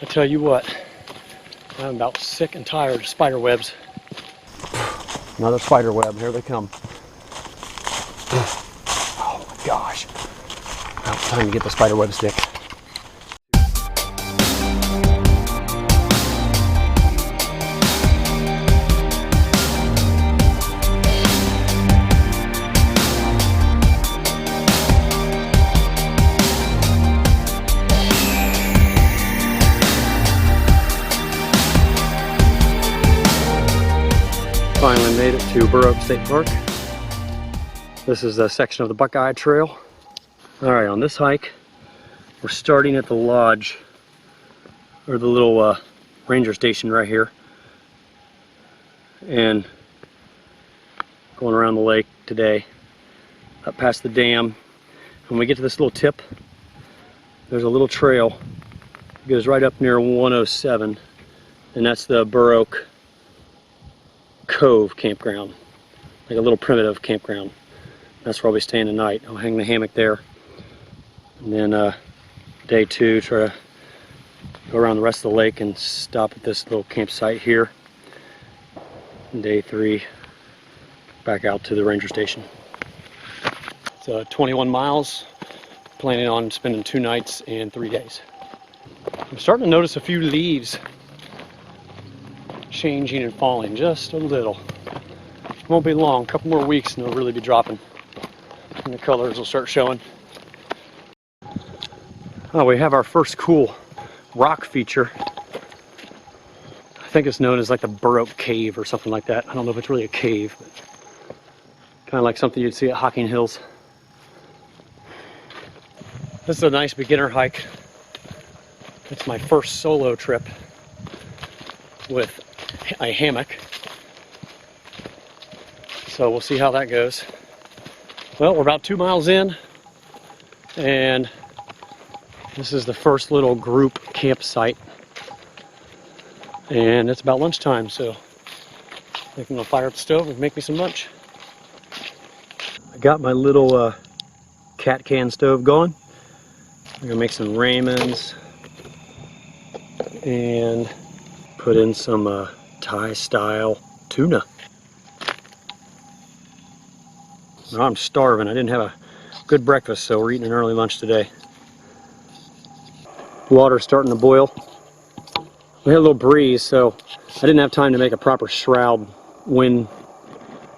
I tell you what, I'm about sick and tired of spider webs. Another spider web, here they come. Oh my gosh. Now it's time to get the spider web stick. Finally made it to Burr Oak State Park. This is a section of the Buckeye Trail. Alright, on this hike, we're starting at the lodge, or the little ranger station right here, and going around the lake today, up past the dam. When we get to this little tip, there's a little trail. It goes right up near 107, and that's the Burr Oak Cove campground, like a little primitive campground. That's where I'll be staying tonight. I'll hang the hammock there, and then day 2 try to go around the rest of the lake and stop at this little campsite here. And day 3 back out to the ranger station. It's 21 miles, planning on spending 2 nights and 3 days. I'm starting to notice a few leaves changing and falling just a little. It won't be long, a couple more weeks and they'll really be dropping and the colors will start showing. Oh, we have our first cool rock feature. I think it's known as like the Burr Oak Cave or something like that. I don't know if it's really a cave, but kind of like something you'd see at Hocking Hills. This is a nice beginner hike. It's my first solo trip with a hammock, so we'll see how that goes. Well, we're about 2 miles in, and this is the first little group campsite, and it's about lunchtime, so I think I'm gonna fire up the stove and make me some lunch. I got my little cat can stove going. I'm gonna make some ramens and put in some Thai style tuna. Now I'm starving. I didn't have a good breakfast, so we're eating an early lunch today. Water's starting to boil. We had a little breeze, so I didn't have time to make a proper shroud, wind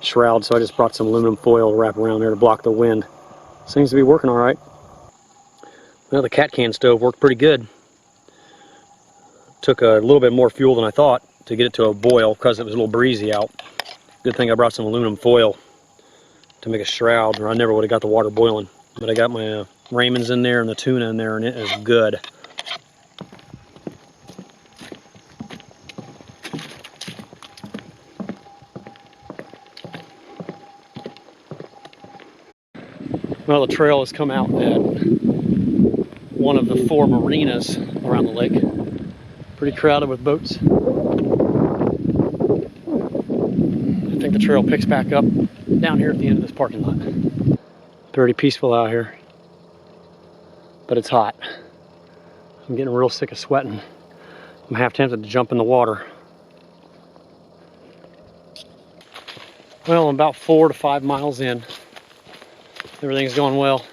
shroud, so I just brought some aluminum foil to wrap around there to block the wind. Seems to be working all right. Well, the cat can stove worked pretty good. Took a little bit more fuel than I thought to get it to a boil because it was a little breezy out. Good thing I brought some aluminum foil to make a shroud, or I never would have got the water boiling. But I got my ramens in there and the tuna in there, and it is good. Well, the trail has come out at one of the 4 marinas around the lake. Pretty crowded with boats. I think the trail picks back up down here at the end of this parking lot. Pretty peaceful out here, but it's hot. I'm getting real sick of sweating. I'm half tempted to jump in the water. Well, I'm about 4 to 5 miles in. Everything's going well.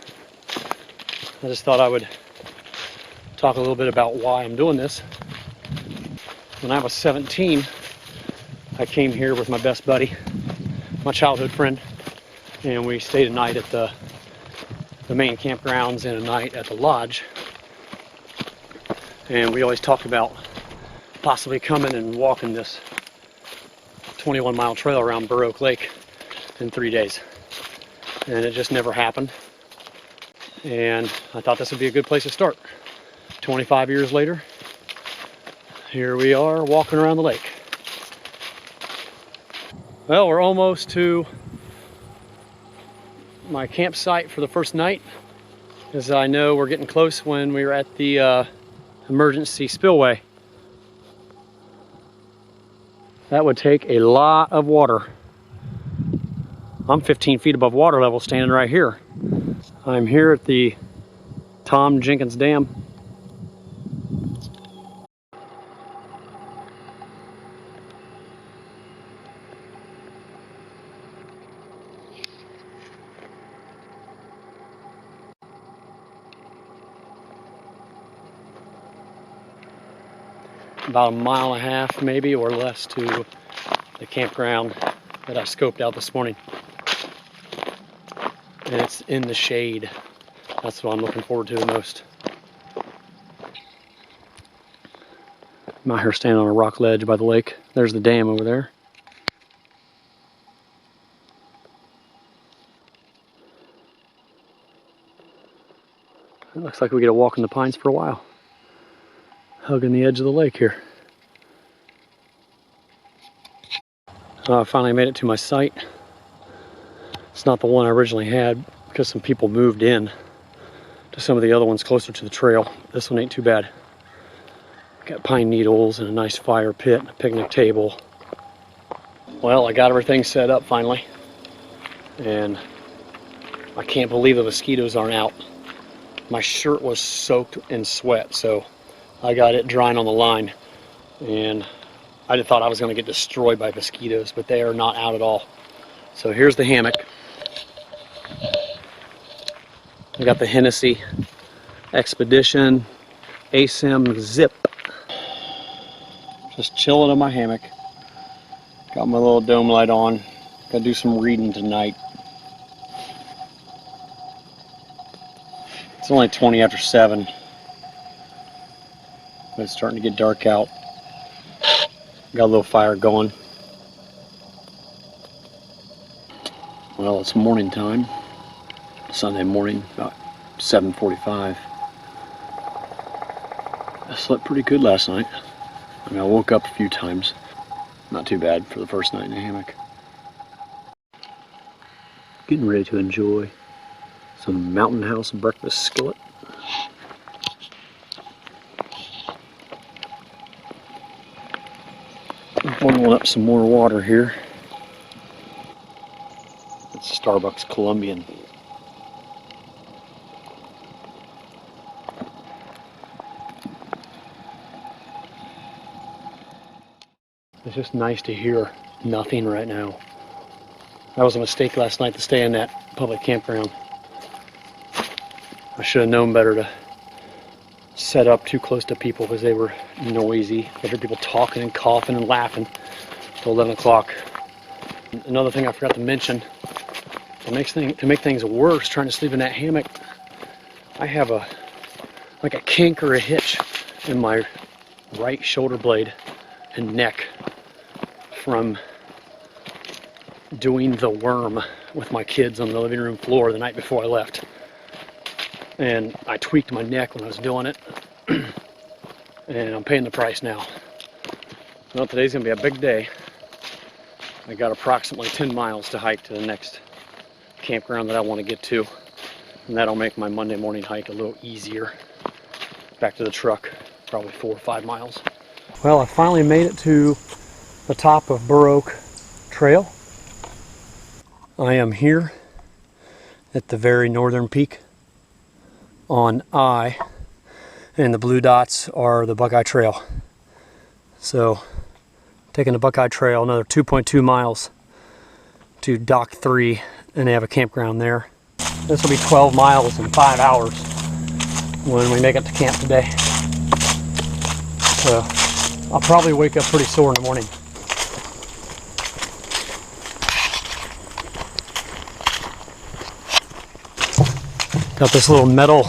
I just thought I would talk a little bit about why I'm doing this. When I was 17, I came here with my best buddy, my childhood friend, and we stayed a night at the main campgrounds and a night at the lodge. And we always talked about possibly coming and walking this 21-mile trail around Burr Oak Lake in 3 days. And it just never happened. And I thought this would be a good place to start. 25 years later, here we are walking around the lake. Well, we're almost to my campsite for the first night. As I know, we're getting close when we were at the emergency spillway. That would take a lot of water. I'm 15 feet above water level standing right here. I'm here at the Tom Jenkins Dam. about 1.5 miles maybe or less to the campground that I scoped out this morning. And it's in the shade. That's what I'm looking forward to the most. I'm out here standing on a rock ledge by the lake. There's the dam over there. It looks like we get to walk in the pines for a while. Hugging the edge of the lake here. I finally made it to my site. It's not the one I originally had because some people moved in to some of the other ones closer to the trail. This one ain't too bad. Got pine needles and a nice fire pit and a picnic table. Well, I got everything set up finally. And I can't believe the mosquitoes aren't out. My shirt was soaked in sweat, so I got it drying on the line. And I just thought I was going to get destroyed by mosquitoes, but they are not out at all. So here's the hammock. I got the Hennessy Expedition ASIM Zip. Just chilling in my hammock. Got my little dome light on. Gotta do some reading tonight. It's only 20 after 7. But it's starting to get dark out. Got a little fire going. Well, it's morning time. Sunday morning, about 7:45. I slept pretty good last night. I mean, I woke up a few times. Not too bad for the first night in the hammock. Getting ready to enjoy some Mountain House breakfast skillet. Boiling up some more water here. It's Starbucks Colombian. It's just nice to hear nothing right now. That was a mistake last night to stay in that public campground. I should have known better to set up too close to people because they were noisy. I heard people talking and coughing and laughing till 11 o'clock. Another thing I forgot to mention, to make things worse, trying to sleep in that hammock, I have like a kink or a hitch in my right shoulder blade and neck from doing the worm with my kids on the living room floor the night before I left. And I tweaked my neck when I was doing it. And I'm paying the price now. Well, today's gonna be a big day. I got approximately 10 miles to hike to the next campground that I want to get to. And that'll make my Monday morning hike a little easier. Back to the truck, probably 4 or 5 miles. Well, I finally made it to the top of Burr Oak Trail. I am here at the very northern peak on I, and the blue dots are the Buckeye Trail. So, taking the Buckeye Trail another 2.2 miles to Dock 3, and they have a campground there. This will be 12 miles in 5 hours when we make it to camp today. So, I'll probably wake up pretty sore in the morning. Got this little metal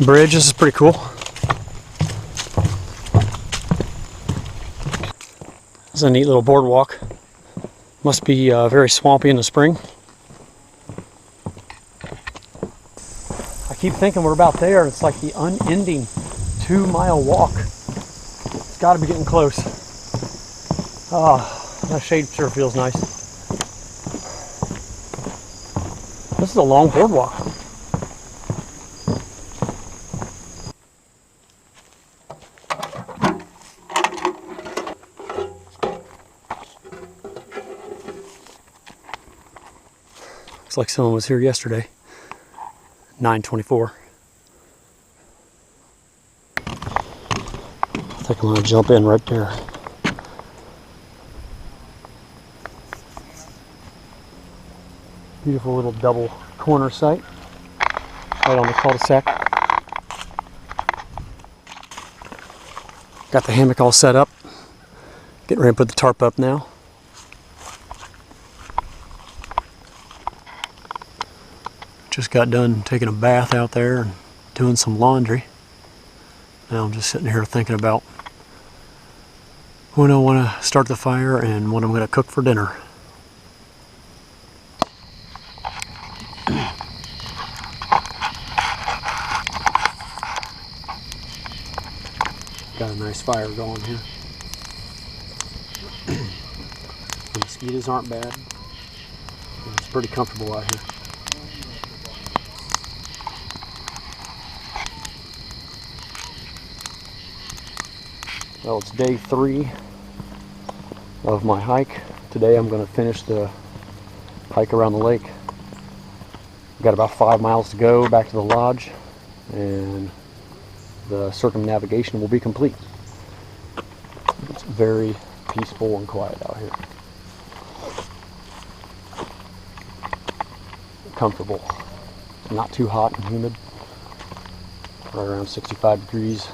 bridge. This is pretty cool. It's a neat little boardwalk. Must be very swampy in the spring. I keep thinking we're about there. It's like the unending 2-mile walk. It's got to be getting close. That shade sure feels nice. This is a long boardwalk. Looks like someone was here yesterday. 9:24. I think I'm gonna jump in right there. Beautiful little double corner site right on the cul-de-sac. Got the hammock all set up. Getting ready to put the tarp up now. Just got done taking a bath out there and doing some laundry. Now I'm just sitting here thinking about when I want to start the fire and what I'm going to cook for dinner. Got a nice fire going here. The mosquitoes aren't bad. It's pretty comfortable out here. Well, it's day 3 of my hike. Today I'm going to finish the hike around the lake. I've got about 5 miles to go back to the lodge, and the circumnavigation will be complete. It's very peaceful and quiet out here. Comfortable. Not too hot and humid. Right around 65 degrees.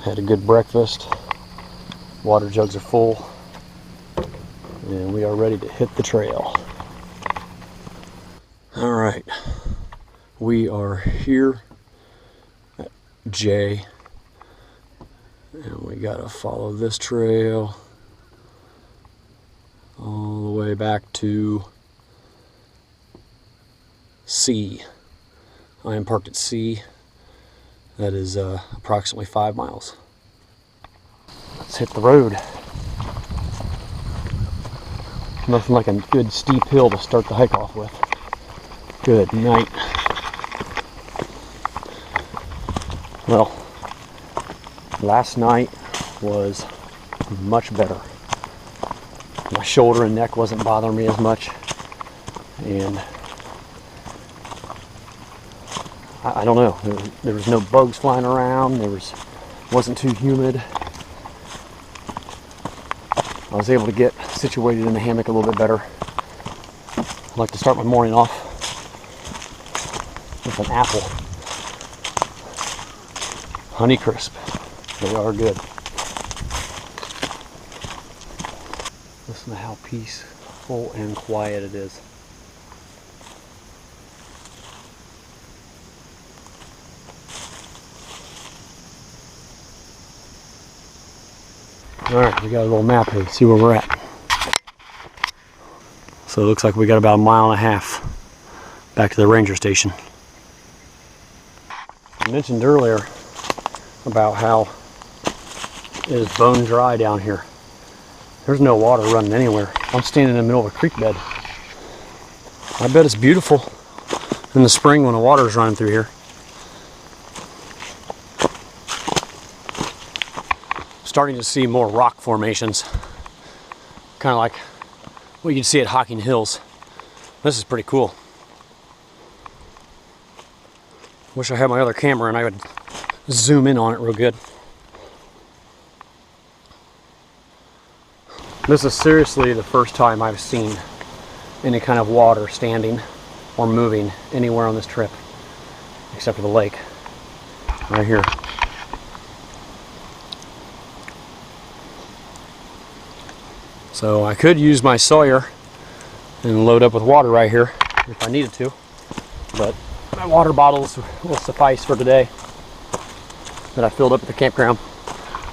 Had a good breakfast. Water jugs are full. And we are ready to hit the trail. Alright. We are here at J. And we gotta follow this trail all the way back to C. I am parked at C. That is approximately 5 miles. Let's hit the road. Nothing like a good steep hill to start the hike off with. Good night. Well, last night was much better. My shoulder and neck wasn't bothering me as much, and I don't know, there was no bugs flying around, wasn't too humid. I was able to get situated in the hammock a little bit better. I like to start my morning off with an apple. Honey Crisp. They are good. Listen to how peaceful and quiet it is. Alright, we got a little map here to see where we're at. So it looks like we got about 1.5 miles back to the ranger station. I mentioned earlier about how it is bone dry down here. There's no water running anywhere. I'm standing in the middle of a creek bed. I bet it's beautiful in the spring when the water is running through here. Starting to see more rock formations, kind of like what you'd see at Hocking Hills. This is pretty cool. Wish I had my other camera and I would zoom in on it real good. This is seriously the first time I've seen any kind of water standing or moving anywhere on this trip, except for the lake right here. So I could use my Sawyer and load up with water right here if I needed to, but my water bottles will suffice for today that I filled up at the campground.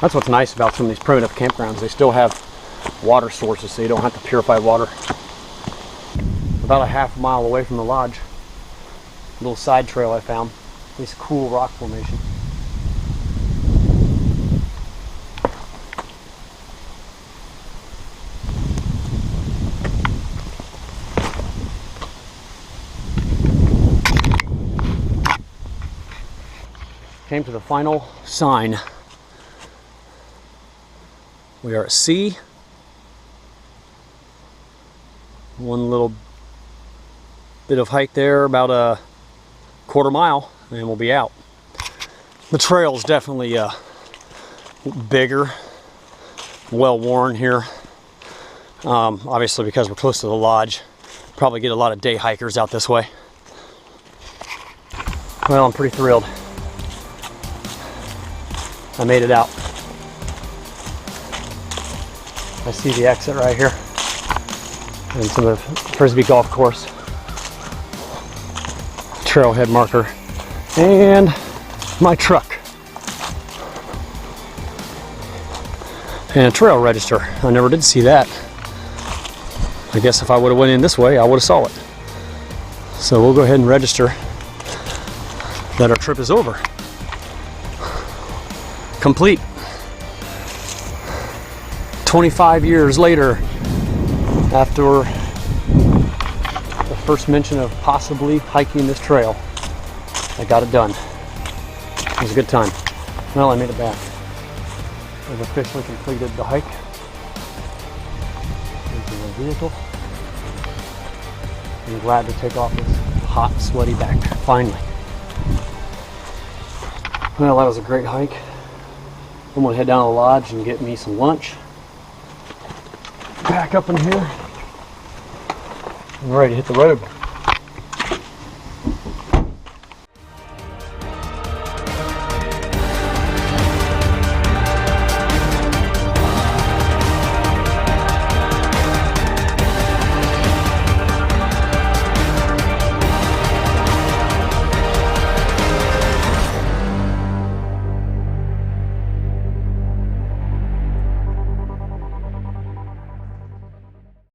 That's what's nice about some of these primitive campgrounds. They still have water sources, so you don't have to purify water. About 1/2 mile away from the lodge, a little side trail I found, this cool rock formation. Came to the final sign. We are at C. One little bit of hike there, about a 1/4 mile, and we'll be out. The trail is definitely bigger, well worn here. Obviously because we're close to the lodge. Probably get a lot of day hikers out this way. Well, I'm pretty thrilled. I made it out. I see the exit right here. And some of the Frisbee golf course. Trailhead marker. And my truck. And trail register. I never did see that. I guess if I would have went in this way, I would have saw it. So we'll go ahead and register that our trip is over. Complete. 25 years later, after the first mention of possibly hiking this trail, I got it done. It was a good time. Well, I made it back. I've officially completed the hike. Into the vehicle. I'm glad to take off this hot, sweaty back, finally. Well, that was a great hike. I'm gonna head down to the lodge and get me some lunch. Back up in here. I'm ready to hit the road.